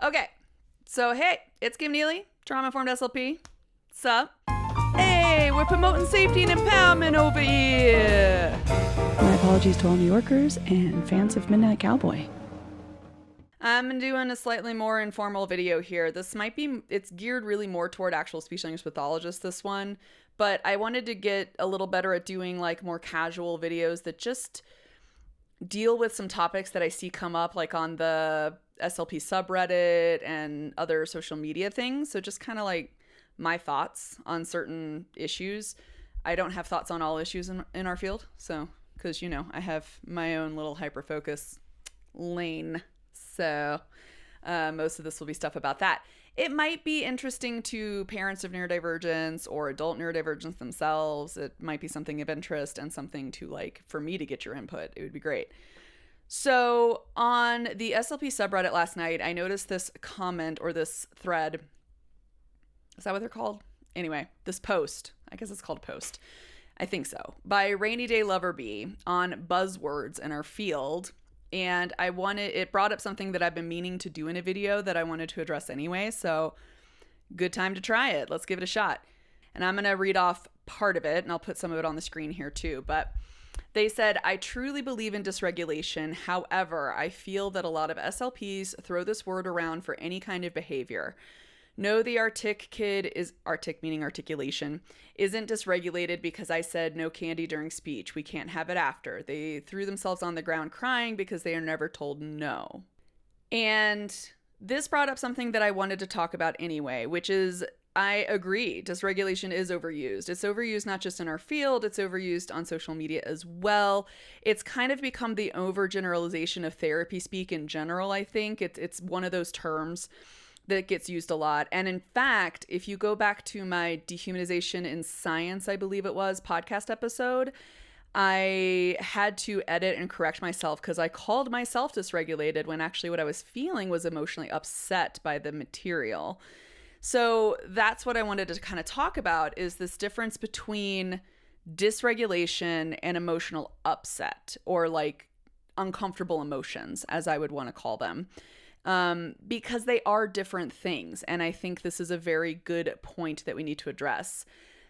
Okay, so hey, it's Kim Neely, trauma-informed SLP. Sup? Hey, we're promoting safety and empowerment over here. My apologies to all New Yorkers and fans of Midnight Cowboy. I'm doing a slightly more informal video here. It's geared really more toward actual speech language pathologists, this one, but I wanted to get a little better at doing like more casual videos that just deal with some topics that I see come up like on the SLP subreddit and other social media things. So just kind of like my thoughts on certain issues. I don't have thoughts on all issues in our field. So, because, you know, I have my own little hyper-focus lane. So most of this will be stuff about that. It might be interesting to parents of neurodivergence or adult neurodivergence themselves. It might be something of interest and something to like, for me to get your input. It would be great. So on the SLP subreddit last night, I noticed this comment or this thread. Is that what they're called? Anyway, this post, I guess it's called a post. I think so. By Rainy Day Lover Bee on buzzwords in our field. And it brought up something that I've been meaning to do in a video that I wanted to address anyway. So good time to try it. Let's give it a shot. And I'm going to read off part of it and I'll put some of it on the screen here too. But they said, I truly believe in dysregulation. However, I feel that a lot of SLPs throw this word around for any kind of behavior. No, the artic kid is artic, meaning articulation, isn't dysregulated because I said no candy during speech. We can't have it after. They threw themselves on the ground crying because they are never told no. And this brought up something that I wanted to talk about anyway, which is I agree. Dysregulation is overused. It's overused not just in our field, it's overused on social media as well. It's kind of become the overgeneralization of therapy speak in general, I think. It's one of those terms that gets used a lot. And in fact, if you go back to my Dehumanization in Science, I believe it was, podcast episode, I had to edit and correct myself because I called myself dysregulated when actually what I was feeling was emotionally upset by the material. So that's what I wanted to kind of talk about, is this difference between dysregulation and emotional upset, or like uncomfortable emotions, as I would want to call them. Because they are different things. And I think this is a very good point that we need to address.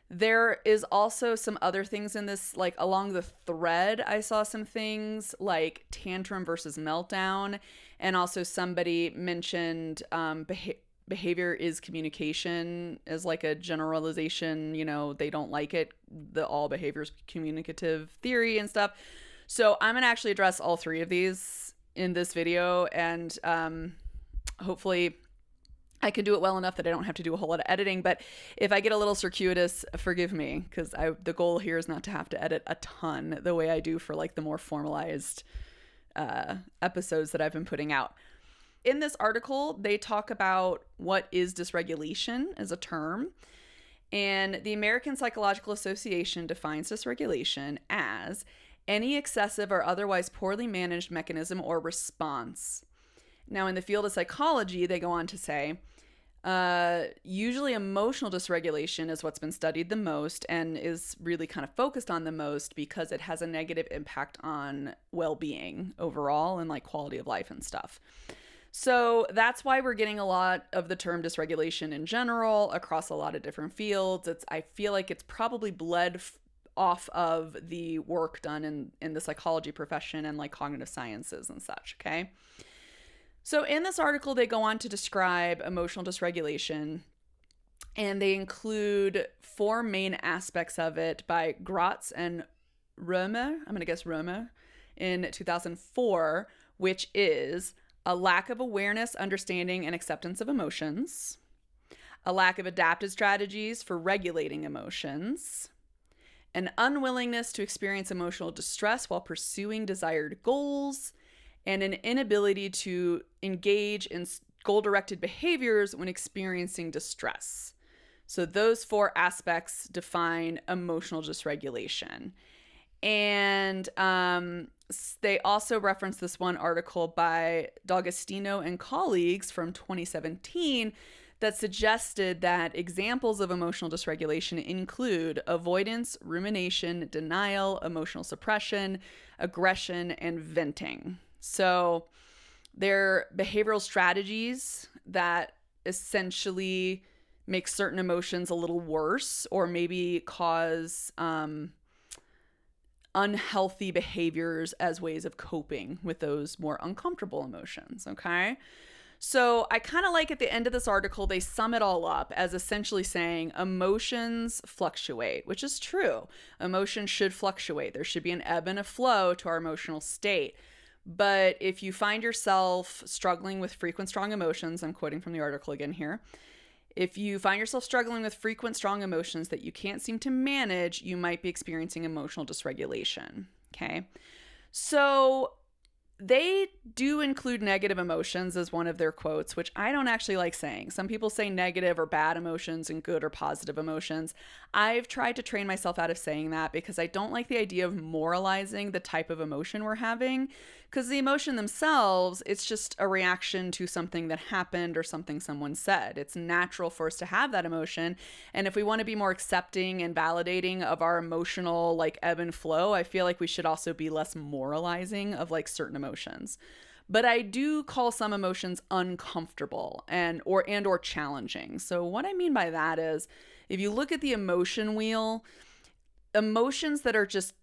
There is also some other things in this, like along the thread, I saw some things like tantrum versus meltdown. And also somebody mentioned behavior is communication as like a generalization. You know, they don't like it, the all behaviors communicative theory and stuff. So I'm going to actually address all three of these in this video, and hopefully I can do it well enough that I don't have to do a whole lot of editing. But if I get a little circuitous, forgive me, because the goal here is not to have to edit a ton the way I do for like the more formalized episodes that I've been putting out. In this article, they talk about what is dysregulation as a term. And the American Psychological Association defines dysregulation as any excessive or otherwise poorly managed mechanism or response. Now, in the field of psychology, they go on to say, usually emotional dysregulation is what's been studied the most and is really kind of focused on the most because it has a negative impact on well-being overall and like quality of life and stuff. So that's why we're getting a lot of the term dysregulation in general across a lot of different fields. I feel like it's probably bled off of the work done in the psychology profession and like cognitive sciences and such, okay? So in this article, they go on to describe emotional dysregulation, and they include four main aspects of it by Gratz and Römer, I'm going to guess Römer, in 2004, which is a lack of awareness, understanding, and acceptance of emotions, a lack of adaptive strategies for regulating emotions, an unwillingness to experience emotional distress while pursuing desired goals, and an inability to engage in goal-directed behaviors when experiencing distress. So those four aspects define emotional dysregulation. And they also reference this one article by D'Agostino and colleagues from 2017 that suggested that examples of emotional dysregulation include avoidance, rumination, denial, emotional suppression, aggression, and venting. So They're behavioral strategies that essentially make certain emotions a little worse or maybe cause unhealthy behaviors as ways of coping with those more uncomfortable emotions, okay? So I kind of like at the end of this article, they sum it all up as essentially saying emotions fluctuate, which is true. Emotions should fluctuate. There should be an ebb and a flow to our emotional state. But if you find yourself struggling with frequent strong emotions, I'm quoting from the article again here. If you find yourself struggling with frequent strong emotions that you can't seem to manage, you might be experiencing emotional dysregulation. Okay. So they do include negative emotions as one of their quotes, which I don't actually like saying. Some people say negative or bad emotions and good or positive emotions. I've tried to train myself out of saying that because I don't like the idea of moralizing the type of emotion we're having, because the emotion themselves, it's just a reaction to something that happened or something someone said. It's natural for us to have that emotion. And if we want to be more accepting and validating of our emotional like ebb and flow, I feel like we should also be less moralizing of like certain emotions. But I do call some emotions uncomfortable and or challenging. So what I mean by that is if you look at the emotion wheel, emotions that are just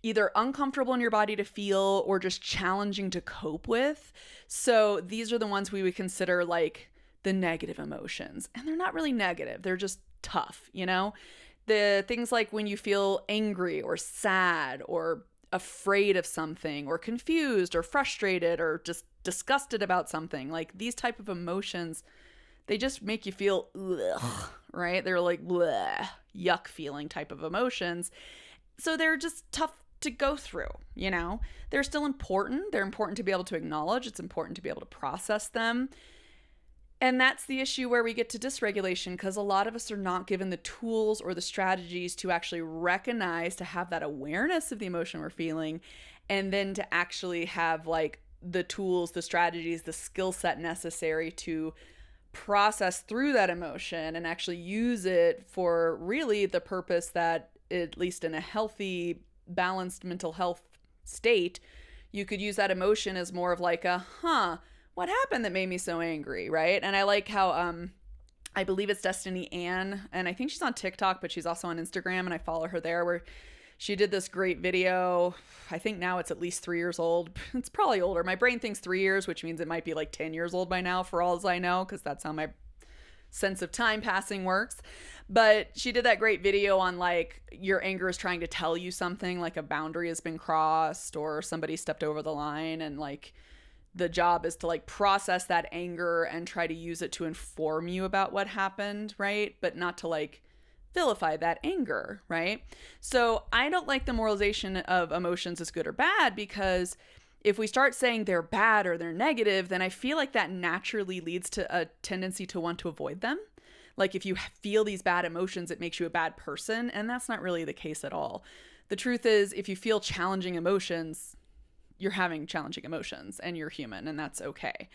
either uncomfortable in your body to feel or just challenging to cope with. So these are the ones we would consider like the negative emotions. And they're not really negative. They're just tough, you know? The things like when you feel angry or sad or afraid of something or confused or frustrated or just disgusted about something, like these type of emotions, they just make you feel ugh, right? They're like bleh, yuck feeling type of emotions. So they're just tough to go through, you know? They're still important. They're important to be able to acknowledge. It's important to be able to process them. And that's the issue where we get to dysregulation, because a lot of us are not given the tools or the strategies to actually recognize, to have that awareness of the emotion we're feeling, and then to actually have like the tools, the strategies, the skill set necessary to process through that emotion and actually use it for really the purpose that, at least in a healthy, balanced mental health state, you could use that emotion as more of like a, what happened that made me so angry, right? And I like how, I believe it's Destiny Ann, and I think she's on TikTok, but she's also on Instagram, and I follow her there, where she did this great video. I think now it's at least 3 years old. It's probably older. My brain thinks 3 years, which means it might be like 10 years old by now, for all as I know, because that's how my sense of time passing works. But she did that great video on like your anger is trying to tell you something, like a boundary has been crossed or somebody stepped over the line, and like the job is to like process that anger and try to use it to inform you about what happened, right? But not to like vilify that anger, right? So I don't like the moralization of emotions as good or bad, because if we start saying they're bad or they're negative, then I feel like that naturally leads to a tendency to want to avoid them. Like if you feel these bad emotions, it makes you a bad person. And that's not really the case at all. The truth is, if you feel challenging emotions, you're having challenging emotions and you're human, and that's okay.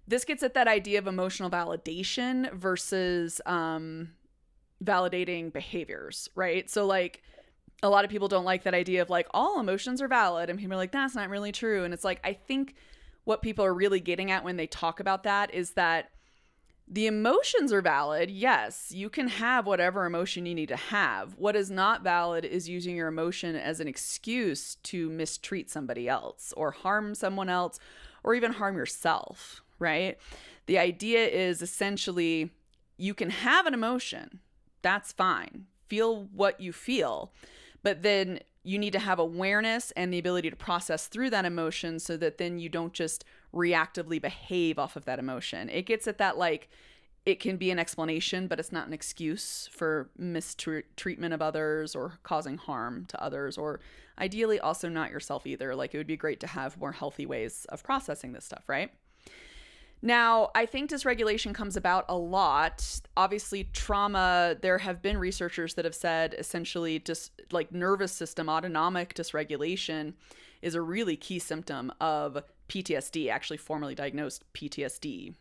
This gets at that idea of emotional validation versus validating behaviors, right? So like a lot of people don't like that idea of like all emotions are valid, and people are like, that's not really true. And it's like, I think what people are really getting at when they talk about that is that the emotions are valid. Yes, you can have whatever emotion you need to have. What is not valid is using your emotion as an excuse to mistreat somebody else or harm someone else or even harm yourself, right? The idea is essentially you can have an emotion. That's fine. Feel what you feel. But then you need to have awareness and the ability to process through that emotion so that then you don't just reactively behave off of that emotion. It gets at that, like, it can be an explanation, but it's not an excuse for mistreatment of others or causing harm to others, or ideally also not yourself either. Like, it would be great to have more healthy ways of processing this stuff, right? Now, I think dysregulation comes about a lot. Obviously, trauma, there have been researchers that have said essentially just like nervous system autonomic dysregulation is a really key symptom of PTSD, actually formally diagnosed PTSD.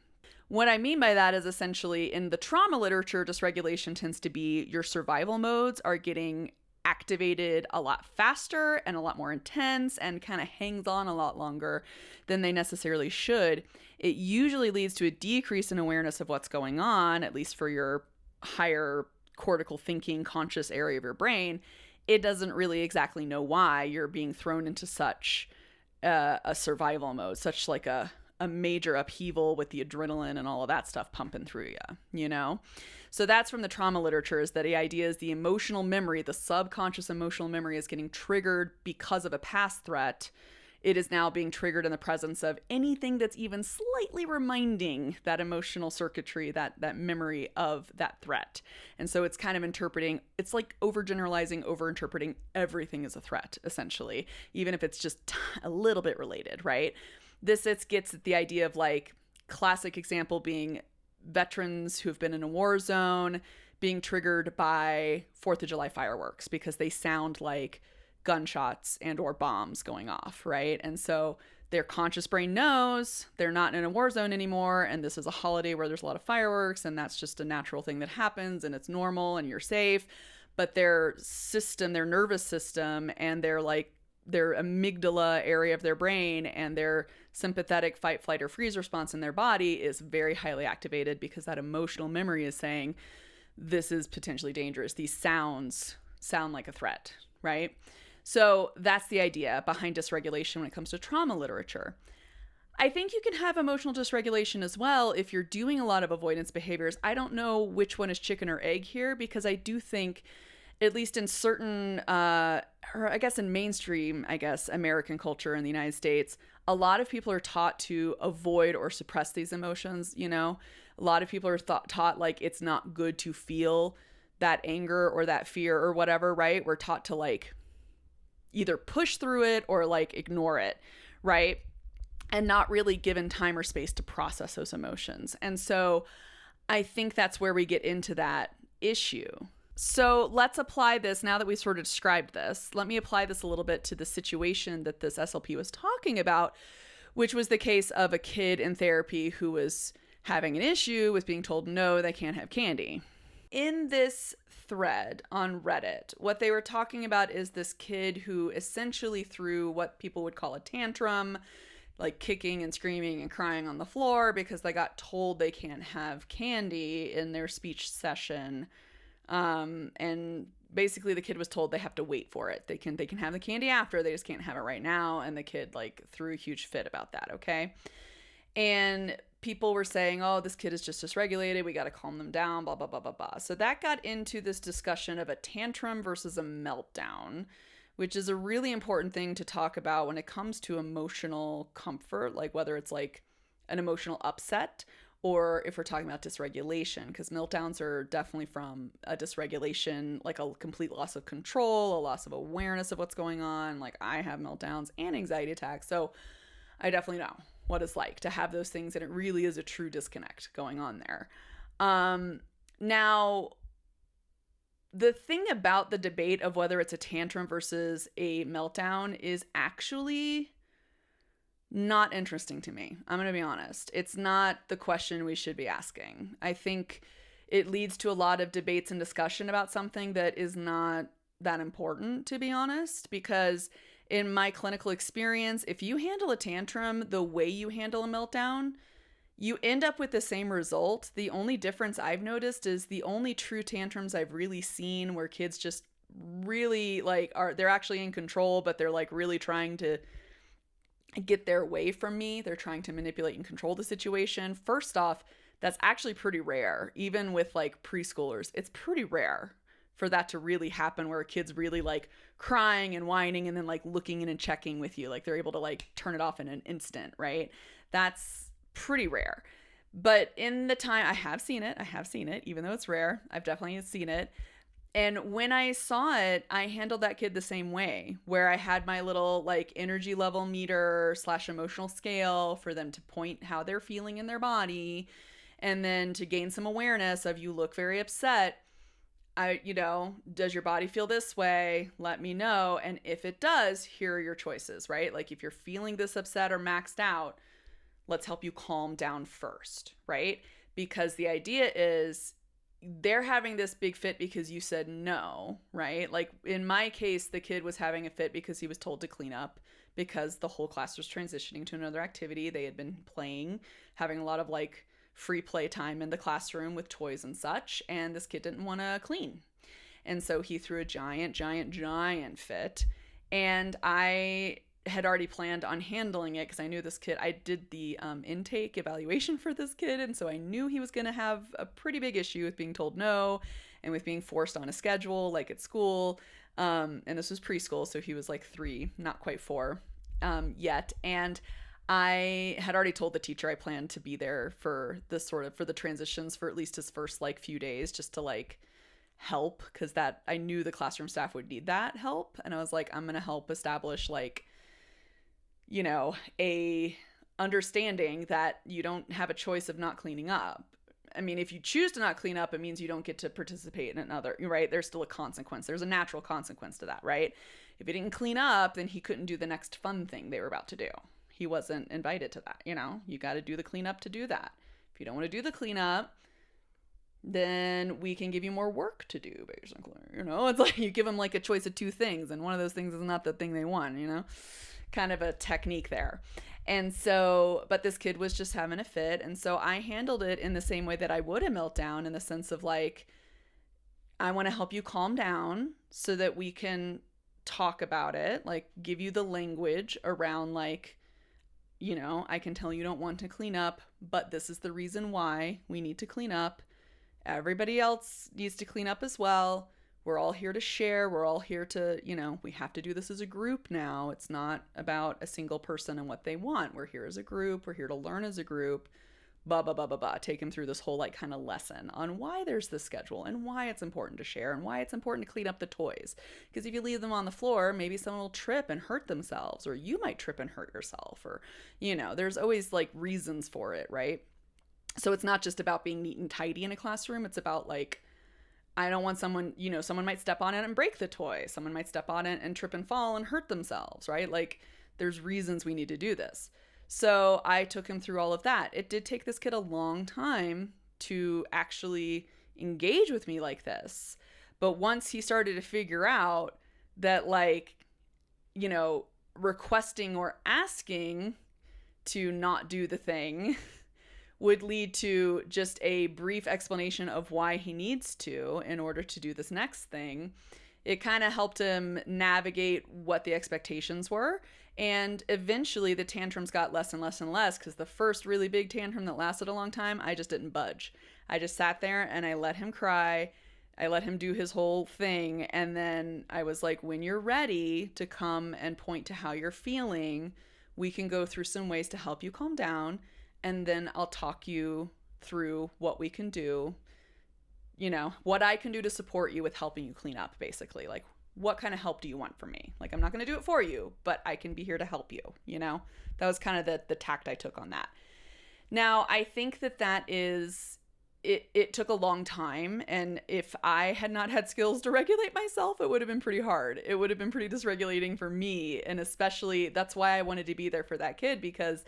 What I mean by that is essentially in the trauma literature, dysregulation tends to be your survival modes are getting activated a lot faster and a lot more intense and kind of hangs on a lot longer than they necessarily should, it usually leads to a decrease in awareness of what's going on, at least for your higher cortical thinking conscious area of your brain. It doesn't really exactly know why you're being thrown into such a survival mode, such like a major upheaval with the adrenaline and all of that stuff pumping through you, you know? So that's from the trauma literature, is that the idea is the emotional memory, the subconscious emotional memory is getting triggered because of a past threat. It is now being triggered in the presence of anything that's even slightly reminding that emotional circuitry, that memory of that threat. And so it's kind of interpreting, it's like overgeneralizing, overinterpreting everything as a threat, essentially, even if it's just a little bit related, right? This gets at the idea of, like, classic example being veterans who have been in a war zone being triggered by 4th of July fireworks because they sound like gunshots and or bombs going off, right? And so their conscious brain knows they're not in a war zone anymore, and this is a holiday where there's a lot of fireworks, and that's just a natural thing that happens, and it's normal, and you're safe. But their system, their nervous system, and their amygdala area of their brain and their sympathetic fight, flight, or freeze response in their body is very highly activated because that emotional memory is saying, this is potentially dangerous. These sounds sound like a threat, right? So that's the idea behind dysregulation when it comes to trauma literature. I think you can have emotional dysregulation as well if you're doing a lot of avoidance behaviors. I don't know which one is chicken or egg here, because I do think, at least in certain, or I guess in mainstream, American culture in the United States, a lot of people are taught to avoid or suppress these emotions, you know? A lot of people are taught like it's not good to feel that anger or that fear or whatever, right? We're taught to like either push through it or like ignore it, right? And not really given time or space to process those emotions. And so I think that's where we get into that issue. So let's apply this, now that we've sort of described this, let me apply this a little bit to the situation that this SLP was talking about, which was the case of a kid in therapy who was having an issue with being told, no, they can't have candy. In this thread on Reddit, what they were talking about is this kid who essentially threw what people would call a tantrum, like kicking and screaming and crying on the floor because they got told they can't have candy in their speech session. And basically the kid was told they have to wait for it. They can have the candy after, they just can't have it right now. And the kid like threw a huge fit about that. Okay. And people were saying, oh, this kid is just dysregulated. We got to calm them down, blah, blah, blah, blah, blah. So that got into this discussion of a tantrum versus a meltdown, which is a really important thing to talk about when it comes to emotional comfort, like whether it's like an emotional upset or if we're talking about dysregulation, because meltdowns are definitely from a dysregulation, like a complete loss of control, a loss of awareness of what's going on. Like I have meltdowns and anxiety attacks, so I definitely know what it's like to have those things, and it really is a true disconnect going on there. Now, the thing about the debate of whether it's a tantrum versus a meltdown is actually not interesting to me. I'm going to be honest. It's not the question we should be asking. I think it leads to a lot of debates and discussion about something that is not that important, to be honest, because in my clinical experience, if you handle a tantrum the way you handle a meltdown, you end up with the same result. The only difference I've noticed is the only true tantrums I've really seen where kids just really like they're actually in control, but they're like really trying to get their way from me. They're trying to manipulate and control the situation. First off, that's actually pretty rare. Even with like preschoolers, it's pretty rare for that to really happen, where a kid's really like crying and whining and then like looking in and checking with you. Like they're able to like turn it off in an instant, right? That's pretty rare. But in the time, I have seen it, even though it's rare, I've definitely seen it. And when I saw it, I handled that kid the same way, where I had my little like energy level meter / emotional scale for them to point how they're feeling in their body. And then to gain some awareness of, you look very upset. Does your body feel this way? Let me know. And if it does, here are your choices, right? Like if you're feeling this upset or maxed out, let's help you calm down first, right? Because the idea is they're having this big fit because you said no, right? Like in my case, the kid was having a fit because he was told to clean up because the whole class was transitioning to another activity. They had been playing, having a lot of like free play time in the classroom with toys and such, and this kid didn't want to clean. And so he threw a giant fit. And I had already planned on handling it because I knew this kid. I did the intake evaluation for this kid, and so I knew he was going to have a pretty big issue with being told no and with being forced on a schedule like at school. And this was preschool, so he was like 3, not quite 4 yet. And I had already told the teacher I planned to be there for this sort of, for the transitions for at least his first like few days, just to like help, because that I knew the classroom staff would need that help. And I was like, I'm going to help establish like, you know, a understanding that you don't have a choice of not cleaning up. I mean, if you choose to not clean up, it means you don't get to participate in another, right? There's still a consequence. There's a natural consequence to that, right? If he didn't clean up, then he couldn't do the next fun thing they were about to do. He wasn't invited to that, you know? You got to do the cleanup to do that. If you don't want to do the cleanup, then we can give you more work to do, basically. You know, it's like you give them like a choice of 2 things, and one of those things is not the thing they want, you know? Kind of a technique there. And so, but this kid was just having a fit. And so I handled it in the same way that I would a meltdown, in the sense of like, I want to help you calm down so that we can talk about it, like give you the language around like, you know, I can tell you don't want to clean up, but this is the reason why we need to clean up. Everybody else needs to clean up as well. We're all here to share. We're all here to, you know, we have to do this as a group now. It's not about a single person and what they want. We're here as a group. We're here to learn as a group. Blah, blah, blah, blah, blah. Take him through this whole like kind of lesson on why there's this schedule and why it's important to share and why it's important to clean up the toys. Because if you leave them on the floor, maybe someone will trip and hurt themselves, or you might trip and hurt yourself, or, you know, there's always like reasons for it, right? So it's not just about being neat and tidy in a classroom. It's about like, I don't want someone, you know, someone might step on it and break the toy. Someone might step on it and trip and fall and hurt themselves, right? Like there's reasons we need to do this. So I took him through all of that. It did take this kid a long time to actually engage with me like this. But once he started to figure out that like, you know, requesting or asking to not do the thing would lead to just a brief explanation of why he needs to in order to do this next thing, it kind of helped him navigate what the expectations were. And eventually the tantrums got less and less and less, because the first really big tantrum that lasted a long time, I just didn't budge. I just sat there and I let him cry. I let him do his whole thing. And then I was like, when you're ready to come and point to how you're feeling, we can go through some ways to help you calm down. And then I'll talk you through what we can do, you know, what I can do to support you with helping you clean up, basically. Like, what kind of help do you want from me? Like, I'm not going to do it for you, but I can be here to help you, you know? That was kind of the tact I took on that. Now, I think that is, it took a long time. And if I had not had skills to regulate myself, it would have been pretty hard. It would have been pretty dysregulating for me. And especially, that's why I wanted to be there for that kid, because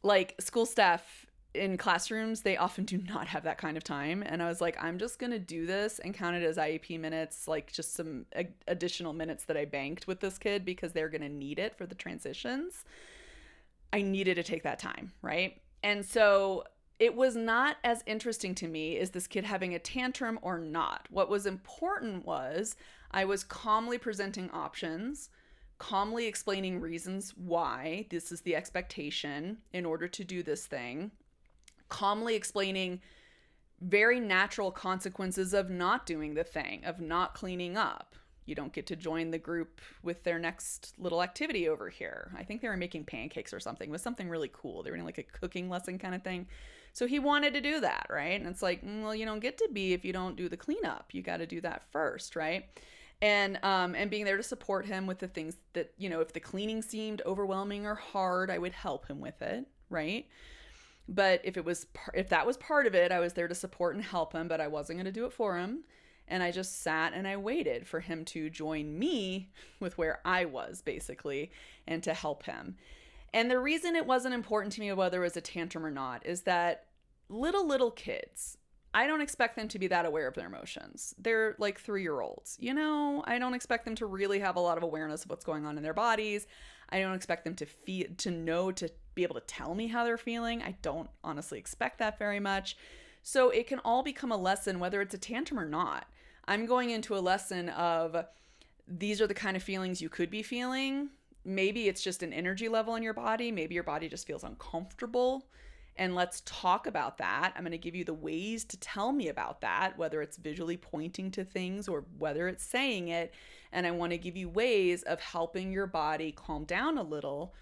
like school staff in classrooms, they often do not have that kind of time. And I was like, I'm just going to do this and count it as IEP minutes, like just some additional minutes that I banked with this kid, because they're going to need it for the transitions. I needed to take that time, right? And so it was not as interesting to me is this kid having a tantrum or not. What was important was I was calmly presenting options, calmly explaining reasons why this is the expectation in order to do this thing, calmly explaining very natural consequences of not doing the thing, of not cleaning up. You don't get to join the group with their next little activity over here. I think they were making pancakes or something. It was something really cool. They were doing like a cooking lesson kind of thing. So he wanted to do that, right? And it's like, well, you don't get to be if you don't do the cleanup. You got to do that first, right? And being there to support him with the things that, you know, if the cleaning seemed overwhelming or hard, I would help him with it, right? But if that was part of it, I was there to support and help him, but I wasn't going to do it for him. And I just sat and I waited for him to join me with where I was, basically, and to help him. And the reason it wasn't important to me whether it was a tantrum or not is that little kids I don't expect them to be that aware of their emotions. They're like 3-year-olds, you know? I don't expect them to really have a lot of awareness of what's going on in their bodies. I don't expect them to be able to tell me how they're feeling. I don't honestly expect that very much. So it can all become a lesson, whether it's a tantrum or not. I'm going into a lesson of these are the kind of feelings you could be feeling. Maybe it's just an energy level in your body. Maybe your body just feels uncomfortable. And let's talk about that. I'm going to give you the ways to tell me about that, whether it's visually pointing to things or whether it's saying it. And I want to give you ways of helping your body calm down a little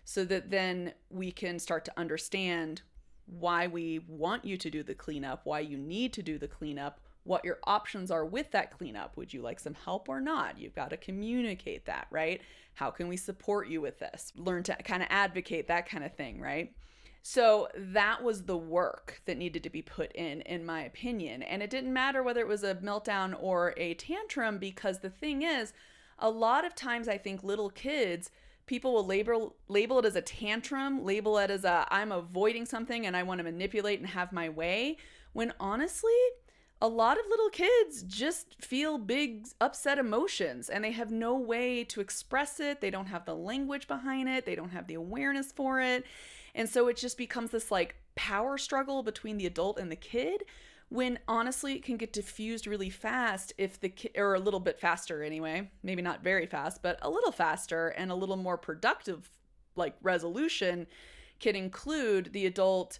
so that then we can start to understand why we want you to do the cleanup, why you need to do the cleanup, what your options are with that cleanup. Would you like some help or not? You've got to communicate that, right? How can we support you with this? Learn to kind of advocate, that kind of thing, right? So that was the work that needed to be put in my opinion. And it didn't matter whether it was a meltdown or a tantrum, because the thing is, a lot of times I think little kids, people will label it as a tantrum, label it as I'm avoiding something and I want to manipulate and have my way, when honestly, a lot of little kids just feel big upset emotions and they have no way to express it. They don't have the language behind it. They don't have the awareness for it. And so it just becomes this like power struggle between the adult and the kid, when honestly it can get diffused really fast if the kid, or a little bit faster anyway, maybe not very fast, but a little faster, and a little more productive like resolution can include the adult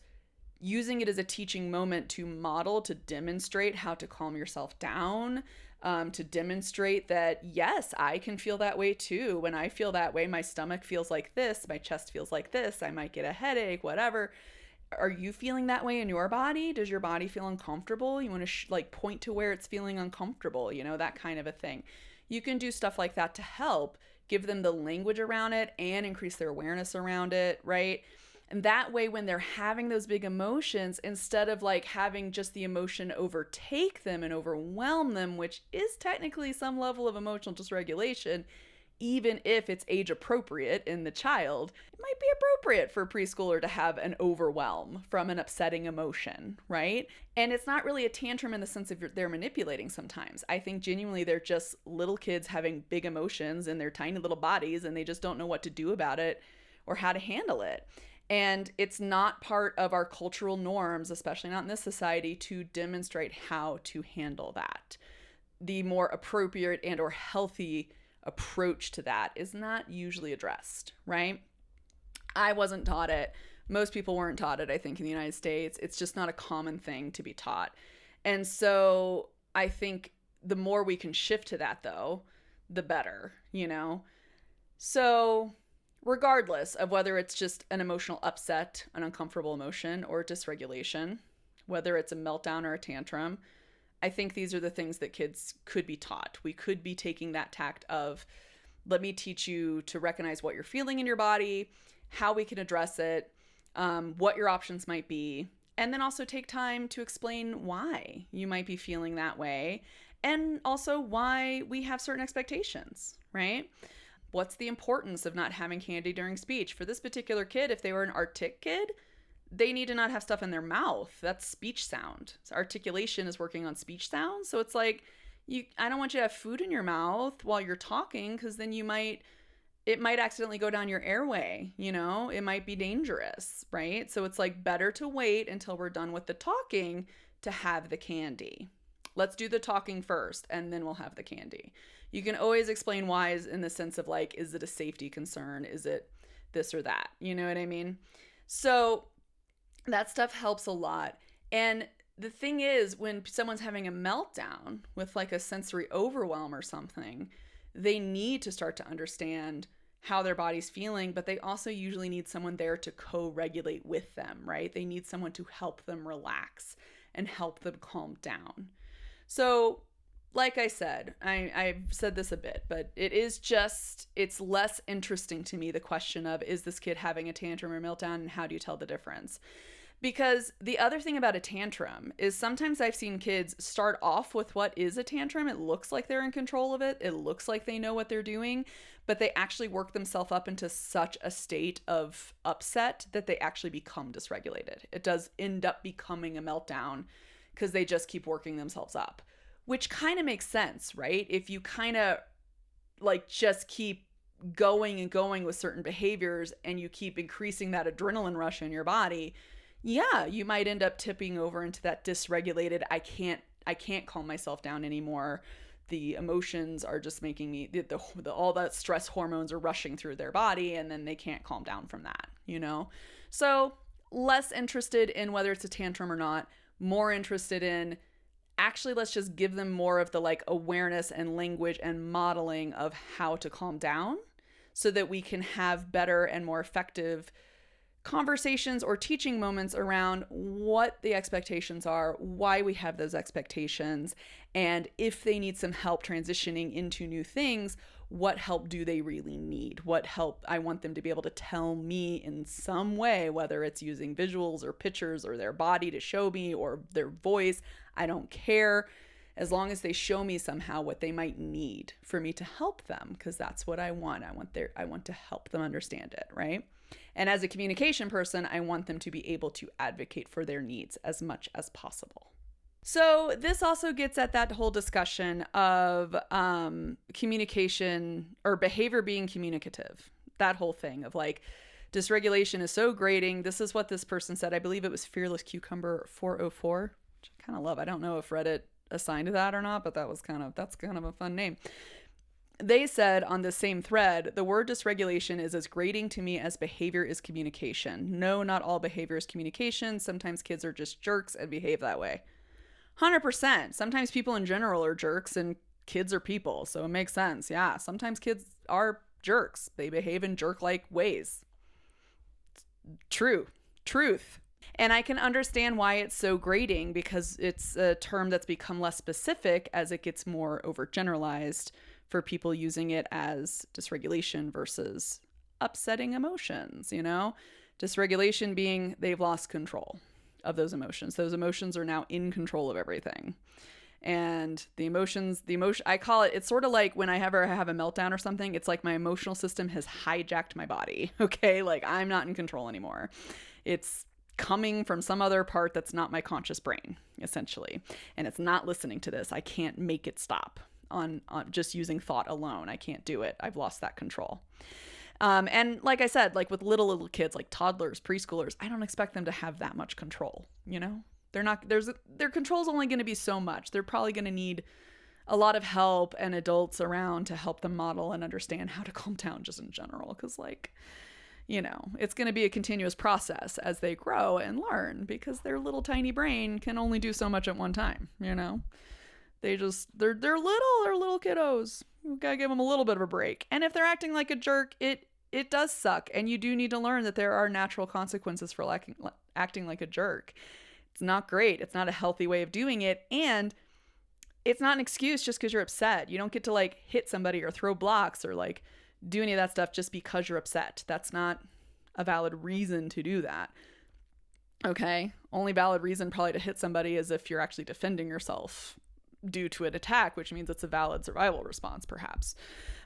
using it as a teaching moment to model, to demonstrate how to calm yourself down, to demonstrate that, yes, I can feel that way too. When I feel that way, my stomach feels like this, my chest feels like this, I might get a headache, whatever. Are you feeling that way in your body? Does your body feel uncomfortable? You want to point to where it's feeling uncomfortable, that kind of a thing. You can do stuff like that to help give them the language around it and increase their awareness around it, right? And that way, when they're having those big emotions, instead of like having just the emotion overtake them and overwhelm them, which is technically some level of emotional dysregulation, even if it's age appropriate in the child, it might be appropriate for a preschooler to have an overwhelm from an upsetting emotion, right? And it's not really a tantrum in the sense of they're manipulating sometimes. I think genuinely they're just little kids having big emotions in their tiny little bodies and they just don't know what to do about it or how to handle it. And it's not part of our cultural norms, especially not in this society, to demonstrate how to handle that. The more appropriate and or healthy approach to that is not usually addressed, right? I wasn't taught it. Most people weren't taught it, I think, in the United States. It's just not a common thing to be taught. And so I think the more we can shift to that, though, the better, So regardless of whether it's just an emotional upset, an uncomfortable emotion, or dysregulation, whether it's a meltdown or a tantrum, I think these are the things that kids could be taught. We could be taking that tact of, let me teach you to recognize what you're feeling in your body, how we can address it, what your options might be, and then also take time to explain why you might be feeling that way, and also why we have certain expectations, right? What's the importance of not having candy during speech? For this particular kid, if they were an artic kid, they need to not have stuff in their mouth. That's speech sound. So articulation is working on speech sound. So it's like, I don't want you to have food in your mouth while you're talking, because then it might accidentally go down your airway, it might be dangerous, right? So it's like better to wait until we're done with the talking to have the candy. Let's do the talking first and then we'll have the candy. You can always explain why in the sense of like, is it a safety concern? Is it this or that? You know what I mean? So that stuff helps a lot. And the thing is, when someone's having a meltdown with like a sensory overwhelm or something, they need to start to understand how their body's feeling, but they also usually need someone there to co-regulate with them, right? They need someone to help them relax and help them calm down. So like I said, I've said this a bit, but it's less interesting to me, the question of, is this kid having a tantrum or meltdown, and how do you tell the difference? Because the other thing about a tantrum is sometimes I've seen kids start off with what is a tantrum. It looks like they're in control of it. It looks like they know what they're doing, but they actually work themselves up into such a state of upset that they actually become dysregulated. It does end up becoming a meltdown, because they just keep working themselves up, which kind of makes sense, right? If you kind of like just keep going and going with certain behaviors and you keep increasing that adrenaline rush in your body, yeah, you might end up tipping over into that dysregulated, I can't calm myself down anymore. The emotions are just making me, all that stress hormones are rushing through their body, and then they can't calm down from that, you know? So less interested in whether it's a tantrum or not, more interested in actually let's just give them more of the like awareness and language and modeling of how to calm down so that we can have better and more effective conversations or teaching moments around what the expectations are, why we have those expectations, and if they need some help transitioning into new things, what help do they really need? What help I want them to be able to tell me in some way, whether it's using visuals or pictures or their body to show me or their voice. I don't care, as long as they show me somehow what they might need for me to help them, because that's what I want. I want to help them understand it, right? And as a communication person, I want them to be able to advocate for their needs as much as possible. So this also gets at that whole discussion of communication or behavior being communicative. That whole thing of like, dysregulation is so grating. This is what this person said. I believe it was Fearless Cucumber 404, which I kind of love. I don't know if Reddit assigned that or not, but that's kind of a fun name. They said on the same thread, the word dysregulation is as grating to me as behavior is communication. No, not all behavior is communication. Sometimes kids are just jerks and behave that way. 100%. Sometimes people in general are jerks and kids are people. So it makes sense. Yeah. Sometimes kids are jerks. They behave in jerk-like ways. Truth. And I can understand why it's so grating, because it's a term that's become less specific as it gets more overgeneralized for people using it as dysregulation versus upsetting emotions, you know? Dysregulation being they've lost control of those emotions. Those emotions are now in control of everything. And the emotion, I call it, it's sort of like when I ever have a meltdown or something, it's like my emotional system has hijacked my body. Okay. Like I'm not in control anymore. It's coming from some other part that's not my conscious brain, essentially. And it's not listening to this. I can't make it stop on just using thought alone. I can't do it. I've lost that control. And like I said, like with little kids, like toddlers, preschoolers, I don't expect them to have that much control, you know? Their control's only going to be so much. They're probably going to need a lot of help and adults around to help them model and understand how to calm down just in general. Cause like, you know, it's going to be a continuous process as they grow and learn, because their little tiny brain can only do so much at one time, you know? They're little kiddos. We gotta give them a little bit of a break. And if they're acting like a jerk, it does suck. And you do need to learn that there are natural consequences for acting like a jerk. It's not great. It's not a healthy way of doing it. And it's not an excuse just because you're upset. You don't get to like hit somebody or throw blocks or like do any of that stuff just because you're upset. That's not a valid reason to do that. Okay. Only valid reason probably to hit somebody is if you're actually defending yourself due to an attack, which means it's a valid survival response, perhaps.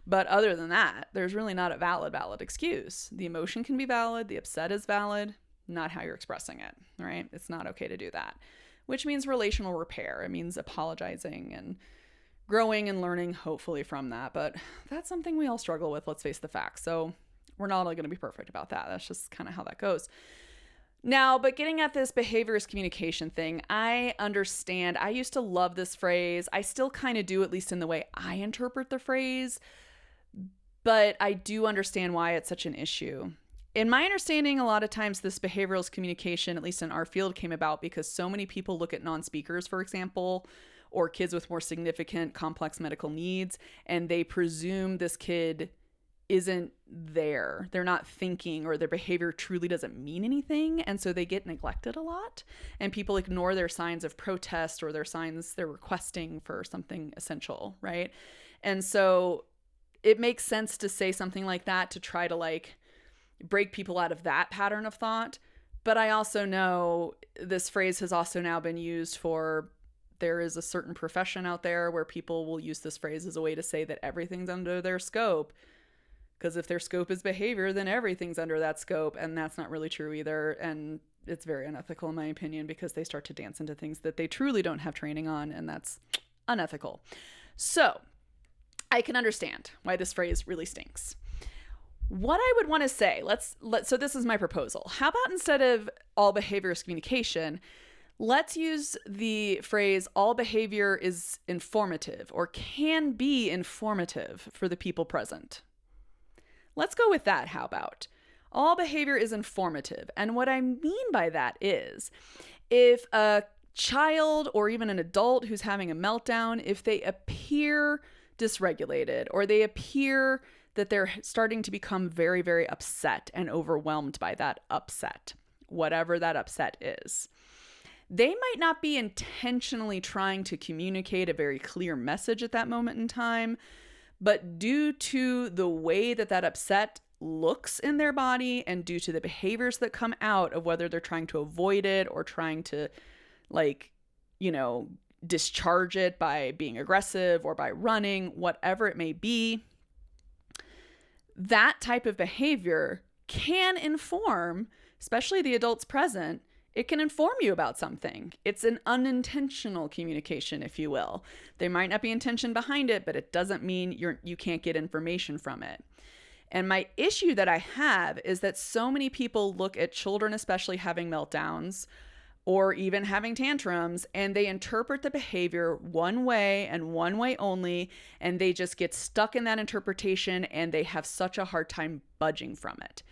But other than that, there's really not a valid excuse. The emotion can be valid. The upset is valid, not how you're expressing it, right? It's not okay to do that, which means relational repair. It means apologizing and growing and learning, hopefully, from that. But that's something we all struggle with. Let's face the facts. So we're not all going to be perfect about that. That's just kind of how that goes. Now, but getting at this behaviorist communication thing, I understand. I used to love this phrase. I still kind of do, at least in the way I interpret the phrase, but I do understand why it's such an issue. In my understanding, a lot of times this behaviorist communication, at least in our field, came about because so many people look at non-speakers, for example, or kids with more significant complex medical needs, and they presume this kid isn't there. They're not thinking, or their behavior truly doesn't mean anything. And so they get neglected a lot, and people ignore their signs of protest or their signs they're requesting for something essential, right? And so it makes sense to say something like that to try to like break people out of that pattern of thought. But I also know this phrase has also now been used for, there is a certain profession out there where people will use this phrase as a way to say that everything's under their scope. Because if their scope is behavior, then everything's under that scope. And that's not really true either. And it's very unethical in my opinion, because they start to dance into things that they truly don't have training on, and that's unethical. So I can understand why this phrase really stinks. What I would want to say, so this is my proposal. How about instead of all behavior is communication, let's use the phrase all behavior is informative or can be informative for the people present. Let's go with that. How about all behavior is informative? And what I mean by that is if a child or even an adult who's having a meltdown, if they appear dysregulated or they appear that they're starting to become very, very upset and overwhelmed by that upset, whatever that upset is, they might not be intentionally trying to communicate a very clear message at that moment in time, but due to the way that that upset looks in their body and due to the behaviors that come out of whether they're trying to avoid it or trying to, discharge it by being aggressive or by running, whatever it may be, that type of behavior can inform, especially the adults present, it can inform you about something. It's an unintentional communication, if you will. There might not be intention behind it, but it doesn't mean you can't get information from it. And my issue that I have is that so many people look at children, especially having meltdowns or even having tantrums, and they interpret the behavior one way and one way only, and they just get stuck in that interpretation and they have such a hard time budging from it.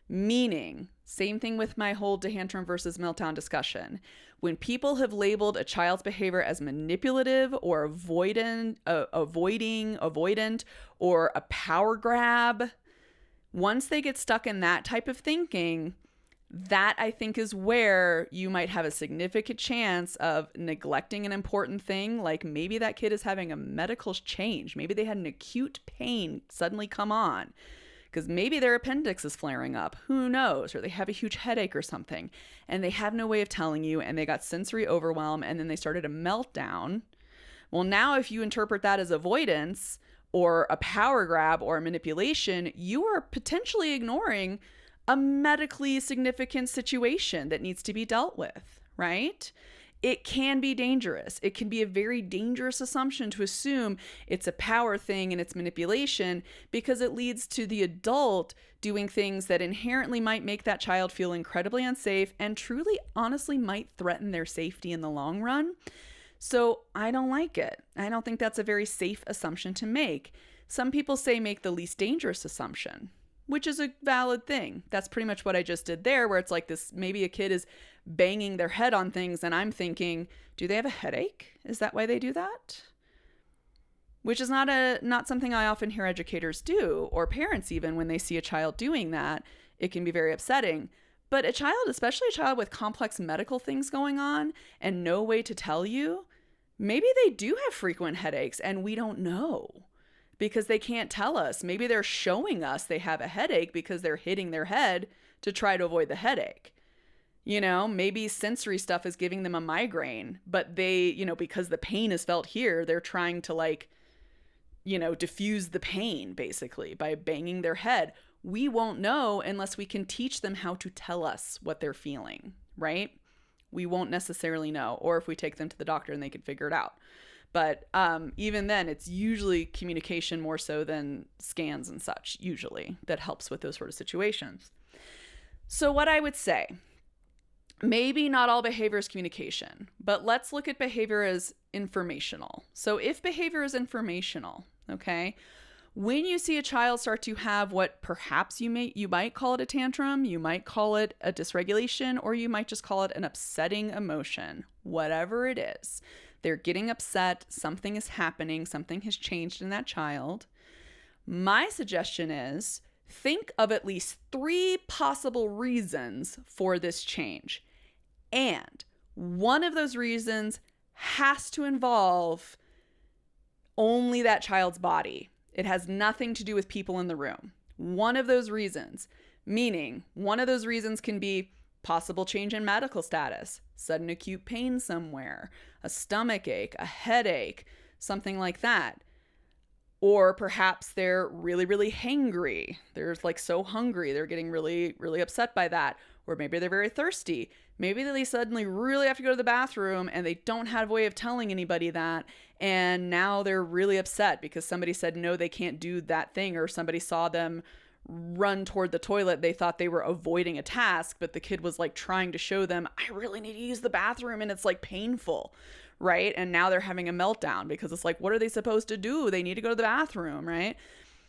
Meaning, same thing with my whole tantrum versus meltdown discussion. When people have labeled a child's behavior as manipulative or avoidant, or a power grab, once they get stuck in that type of thinking, that I think is where you might have a significant chance of neglecting an important thing. Like maybe that kid is having a medical change. Maybe they had an acute pain suddenly come on because maybe their appendix is flaring up. Who knows? Or they have a huge headache or something and they have no way of telling you, and they got sensory overwhelm and then they started a meltdown. Well, now if you interpret that as avoidance or a power grab or a manipulation, you are potentially ignoring a medically significant situation that needs to be dealt with, right? It can be dangerous. It can be a very dangerous assumption to assume it's a power thing and it's manipulation, because it leads to the adult doing things that inherently might make that child feel incredibly unsafe and truly, honestly, might threaten their safety in the long run. So I don't like it. I don't think that's a very safe assumption to make. Some people say make the least dangerous assumption, which is a valid thing. That's pretty much what I just did there, where it's like this, maybe a kid is banging their head on things and I'm thinking, do they have a headache? Is that why they do that? Which is not something I often hear educators do, or parents even, when they see a child doing that. It can be very upsetting. But a child, especially a child with complex medical things going on and no way to tell you, maybe they do have frequent headaches and we don't know, because they can't tell us. Maybe they're showing us they have a headache because they're hitting their head to try to avoid the headache. Maybe sensory stuff is giving them a migraine, but they, because the pain is felt here, they're trying to diffuse the pain basically by banging their head. We won't know unless we can teach them how to tell us what they're feeling, right? We won't necessarily know, or if we take them to the doctor and they can figure it out. But even then, it's usually communication more so than scans and such, usually, that helps with those sort of situations. So what I would say, maybe not all behavior is communication, but let's look at behavior as informational. So if behavior is informational, okay, when you see a child start to have what perhaps you might call it a tantrum, you might call it a dysregulation, or you might just call it an upsetting emotion, whatever it is. They're getting upset, something is happening, something has changed in that child. My suggestion is think of at least 3 possible reasons for this change. And one of those reasons has to involve only that child's body. It has nothing to do with people in the room. One of those reasons, meaning one of those reasons can be possible change in medical status, sudden acute pain somewhere, a stomach ache, a headache, something like that. Or perhaps they're really, really hangry. They're so hungry. They're getting really, really upset by that. Or maybe they're very thirsty. Maybe they suddenly really have to go to the bathroom and they don't have a way of telling anybody that. And now they're really upset because somebody said, no, they can't do that thing. Or somebody saw them run toward the toilet. They thought they were avoiding a task, but the kid was like trying to show them, I really need to use the bathroom. And it's like painful, right? And now they're having a meltdown because it's like, what are they supposed to do? They need to go to the bathroom, right?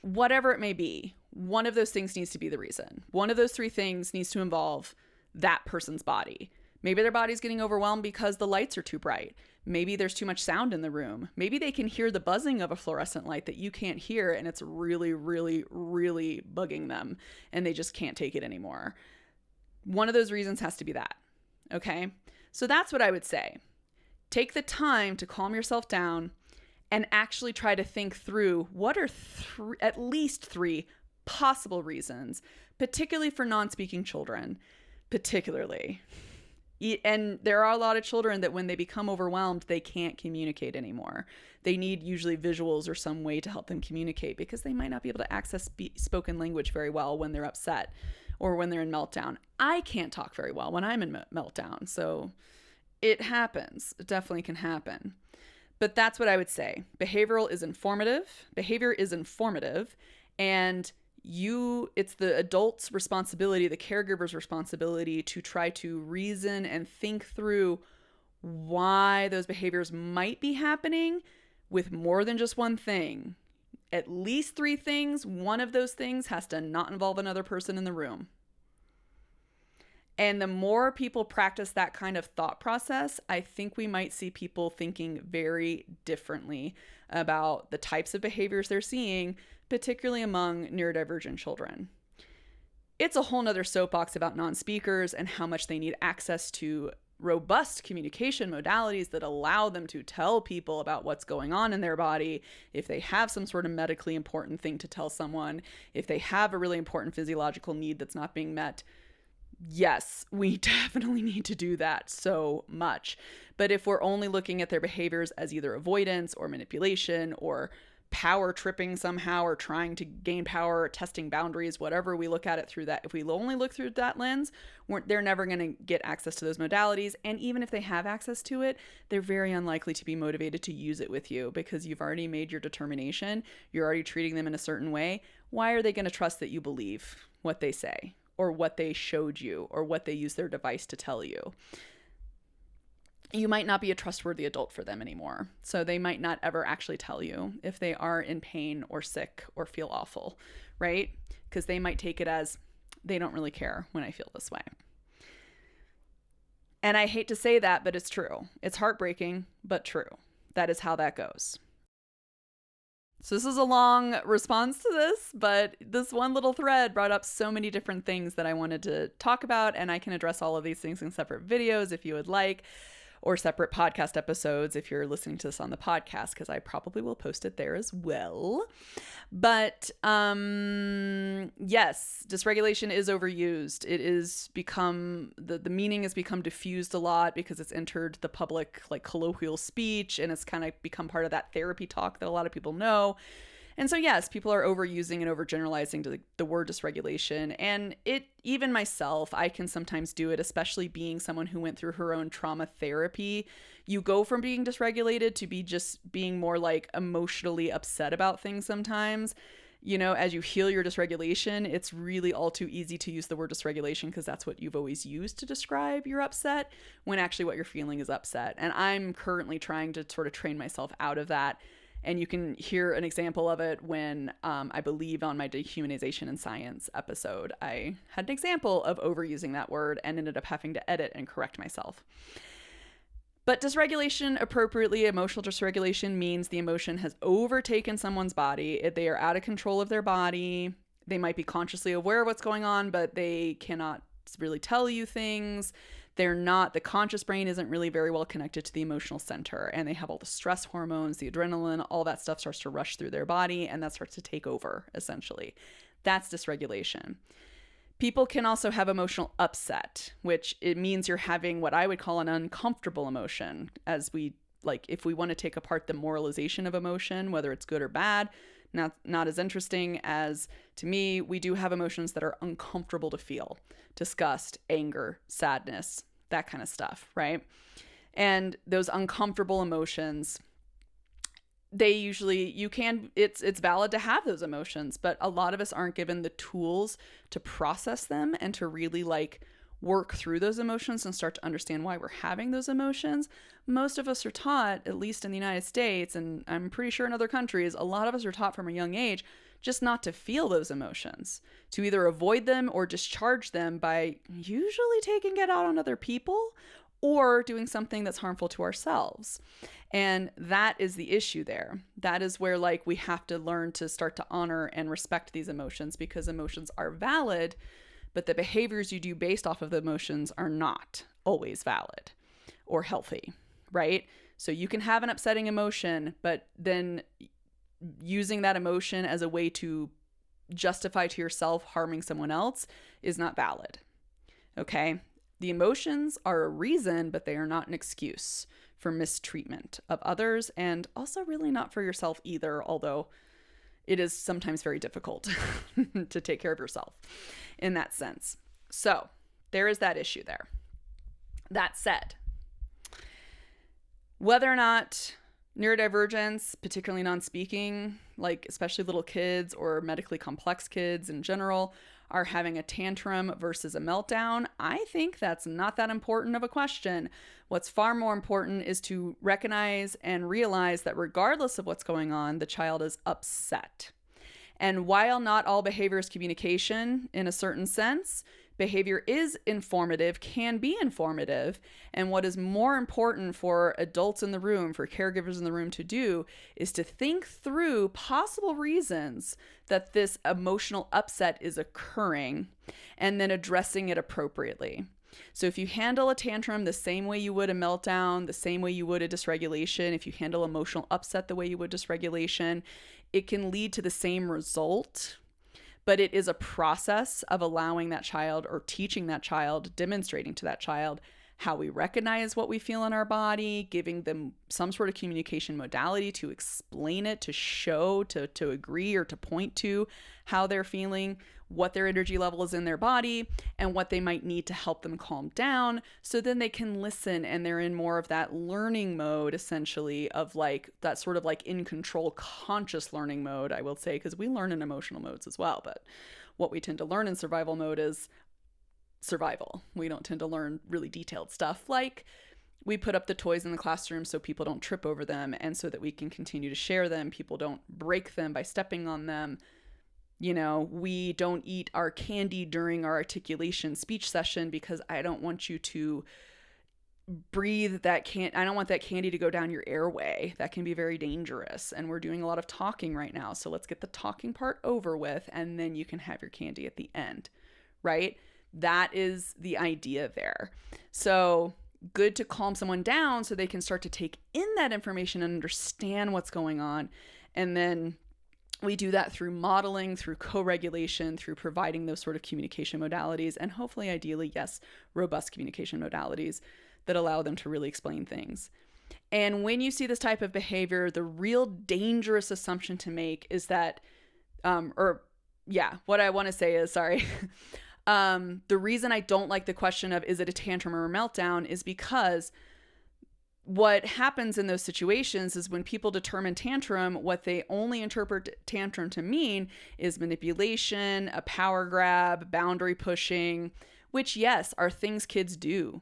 Whatever it may be, one of those things needs to be the reason. One of those three things needs to involve that person's body. Maybe their body's getting overwhelmed because the lights are too bright. Maybe there's too much sound in the room. Maybe they can hear the buzzing of a fluorescent light that you can't hear, and it's really, really, really bugging them, and they just can't take it anymore. One of those reasons has to be that. Okay? So that's what I would say. Take the time to calm yourself down and actually try to think through what are at least three possible reasons, particularly for non-speaking children, particularly. And there are a lot of children that when they become overwhelmed, they can't communicate anymore. They need usually visuals or some way to help them communicate because they might not be able to access spoken language very well when they're upset or when they're in meltdown. I can't talk very well when I'm in meltdown. So it happens. It definitely can happen. But that's what I would say. Behavior is informative, and it's the adult's responsibility, the caregiver's responsibility to try to reason and think through why those behaviors might be happening with more than just one thing. At least three things. One of those things has to not involve another person in the room. And the more people practice that kind of thought process, I think we might see people thinking very differently about the types of behaviors they're seeing, particularly among neurodivergent children. It's a whole nother soapbox about non-speakers and how much they need access to robust communication modalities that allow them to tell people about what's going on in their body. If they have some sort of medically important thing to tell someone, if they have a really important physiological need that's not being met, yes, we definitely need to do that so much. But if we're only looking at their behaviors as either avoidance or manipulation or power tripping somehow or trying to gain power or testing boundaries, whatever we look at it through that, if we only look through that lens, they're never going to get access to those modalities. And even if they have access to it, they're very unlikely to be motivated to use it with you because you've already made your determination. You're already treating them in a certain way. Why are they going to trust that you believe what they say or what they showed you or what they use their device to tell you? You might not be a trustworthy adult for them anymore. So they might not ever actually tell you if they are in pain or sick or feel awful, right? Because they might take it as they don't really care when I feel this way. And I hate to say that, but it's true. It's heartbreaking, but true. That is how that goes. So this is a long response to this, but this one little thread brought up so many different things that I wanted to talk about, and I can address all of these things in separate videos if you would like, or separate podcast episodes if you're listening to this on the podcast, because I probably will post it there as well. But yes, dysregulation is overused. It is become, the meaning has become diffused a lot because it's entered the public like colloquial speech, and it's kind of become part of that therapy talk that a lot of people know. And so, yes, people are overusing and overgeneralizing the word dysregulation. And even myself, I can sometimes do it, especially being someone who went through her own trauma therapy. You go from being dysregulated to just being more like emotionally upset about things sometimes. You know, as you heal your dysregulation, it's really all too easy to use the word dysregulation because that's what you've always used to describe your upset, when actually what you're feeling is upset. And I'm currently trying to sort of train myself out of that. And you can hear an example of it when I believe on my dehumanization in science episode, I had an example of overusing that word and ended up having to edit and correct myself. But dysregulation, appropriately, emotional dysregulation means the emotion has overtaken someone's body. They are out of control of their body. They might be consciously aware of what's going on, but they cannot really tell you things. The conscious brain isn't really very well connected to the emotional center, and they have all the stress hormones, the adrenaline, all that stuff starts to rush through their body, and that starts to take over, essentially. That's dysregulation. People can also have emotional upset, which it means you're having what I would call an uncomfortable emotion, if we want to take apart the moralization of emotion, whether it's good or bad. Not as interesting as, to me, we do have emotions that are uncomfortable to feel. Disgust, anger, sadness, that kind of stuff, right? And those uncomfortable emotions, it's valid to have those emotions, but a lot of us aren't given the tools to process them and to really like work through those emotions and start to understand why we're having those emotions. Most of us are taught, at least in the United States, and I'm pretty sure in other countries, a lot of us are taught from a young age just not to feel those emotions, to either avoid them or discharge them by usually taking it out on other people or doing something that's harmful to ourselves. And that is the issue there. That is where like we have to learn to start to honor and respect these emotions, because emotions are valid, but the behaviors you do based off of the emotions are not always valid or healthy, right? So you can have an upsetting emotion, but then using that emotion as a way to justify to yourself harming someone else is not valid. Okay? The emotions are a reason, but they are not an excuse for mistreatment of others, and also really not for yourself either, although it is sometimes very difficult to take care of yourself in that sense. So there is that issue there. That said, whether or not neurodivergence, particularly non-speaking, like especially little kids or medically complex kids in general, are having a tantrum versus a meltdown, I think that's not that important of a question. What's far more important is to recognize and realize that regardless of what's going on, the child is upset. And while not all behavior is communication in a certain sense, behavior is informative, can be informative. And what is more important for adults in the room, for caregivers in the room to do, is to think through possible reasons that this emotional upset is occurring and then addressing it appropriately. So if you handle a tantrum the same way you would a meltdown, the same way you would a dysregulation, if you handle emotional upset the way you would dysregulation, it can lead to the same result. But it is a process of allowing that child, or teaching that child, demonstrating to that child how we recognize what we feel in our body, giving them some sort of communication modality to explain it, to show, to agree or to point to how they're feeling, what their energy level is in their body, and what they might need to help them calm down, so then they can listen and they're in more of that learning mode, essentially, of like that sort of like in control, conscious learning mode, I will say, because we learn in emotional modes as well. But what we tend to learn in survival mode is survival. We don't tend to learn really detailed stuff like we put up the toys in the classroom so people don't trip over them and so that we can continue to share them. People don't break them by stepping on them. You know, we don't eat our candy during our articulation speech session because I don't want you to breathe that I don't want that candy to go down your airway. That can be very dangerous. And we're doing a lot of talking right now. So let's get the talking part over with, and then you can have your candy at the end, right? That is the idea there. So good to calm someone down so they can start to take in that information and understand what's going on. And then we do that through modeling, through co-regulation, through providing those sort of communication modalities, and hopefully, ideally, yes, robust communication modalities that allow them to really explain things. And when you see this type of behavior, the real dangerous assumption to make is that, what I want to say is, the reason I don't like the question of is it a tantrum or a meltdown is because what happens in those situations is when people determine tantrum, what they only interpret tantrum to mean is manipulation, a power grab, boundary pushing, which, yes, are things kids do.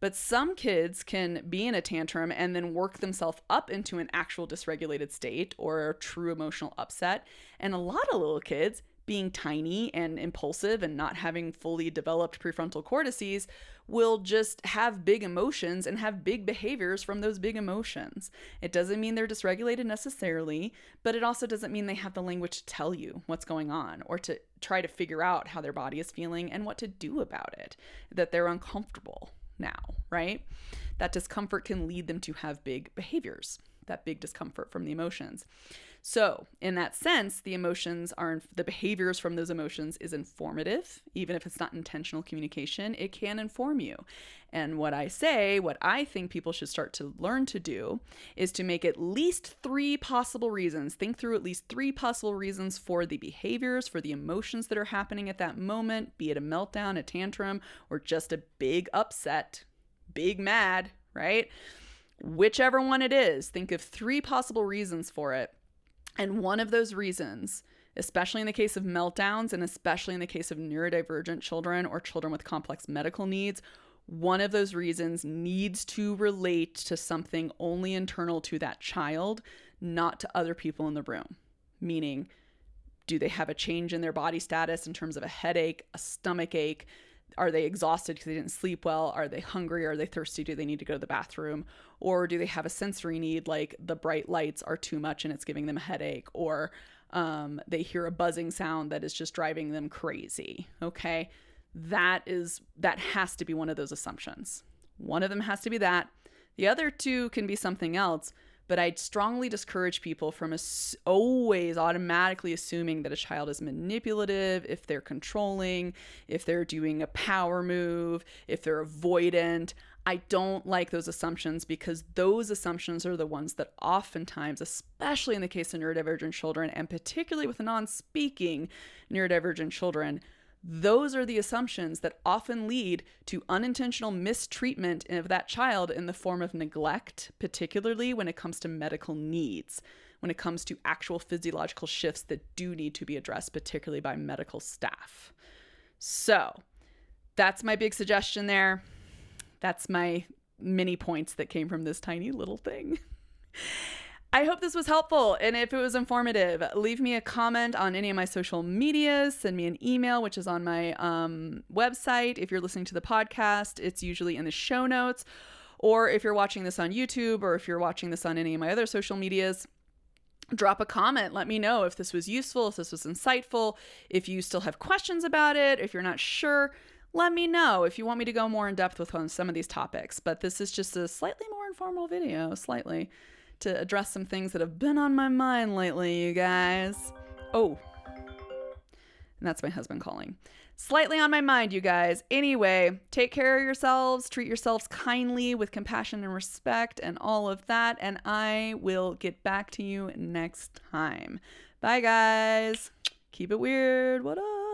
But some kids can be in a tantrum and then work themselves up into an actual dysregulated state or a true emotional upset. And a lot of little kids, being tiny and impulsive and not having fully developed prefrontal cortices, will just have big emotions and have big behaviors from those big emotions. It doesn't mean they're dysregulated necessarily, but it also doesn't mean they have the language to tell you what's going on or to try to figure out how their body is feeling and what to do about it, that they're uncomfortable now, right? That discomfort can lead them to have big behaviors, that big discomfort from the emotions. So in that sense, the behaviors from those emotions is informative. Even if it's not intentional communication, it can inform you. And what I think people should start to learn to do is to make at least 3 possible reasons. Think through at least 3 possible reasons for the behaviors, for the emotions that are happening at that moment, be it a meltdown, a tantrum, or just a big upset, big mad, right? Whichever one it is, think of 3 possible reasons for it. And one of those reasons, especially in the case of meltdowns and especially in the case of neurodivergent children or children with complex medical needs, one of those reasons needs to relate to something only internal to that child, not to other people in the room. Meaning, do they have a change in their body status in terms of a headache, a stomach ache? Are they exhausted because they didn't sleep well? Are they hungry? Are they thirsty? Do they need to go to the bathroom? Or do they have a sensory need, like the bright lights are too much and it's giving them a headache? Or they hear a buzzing sound that is just driving them crazy, okay? That has to be one of those assumptions. One of them has to be that. The other 2 can be something else, but I'd strongly discourage people from always automatically assuming that a child is manipulative, if they're controlling, if they're doing a power move, if they're avoidant. I don't like those assumptions because those assumptions are the ones that oftentimes, especially in the case of neurodivergent children, and particularly with non-speaking neurodivergent children, those are the assumptions that often lead to unintentional mistreatment of that child in the form of neglect, particularly when it comes to medical needs, when it comes to actual physiological shifts that do need to be addressed, particularly by medical staff. So that's my big suggestion there. That's my mini points that came from this tiny little thing. I hope this was helpful, and if it was informative, leave me a comment on any of my social medias, send me an email, which is on my website. If you're listening to the podcast, it's usually in the show notes, or if you're watching this on YouTube, or if you're watching this on any of my other social medias, drop a comment. Let me know if this was useful, if this was insightful, if you still have questions about it, if you're not sure. Let me know if you want me to go more in depth with some of these topics, but this is just a slightly more informal video, to address some things that have been on my mind lately, you guys. Oh, and that's my husband calling. Slightly on my mind, you guys. Anyway, take care of yourselves, treat yourselves kindly with compassion and respect and all of that, and I will get back to you next time. Bye, guys. Keep it weird. What up?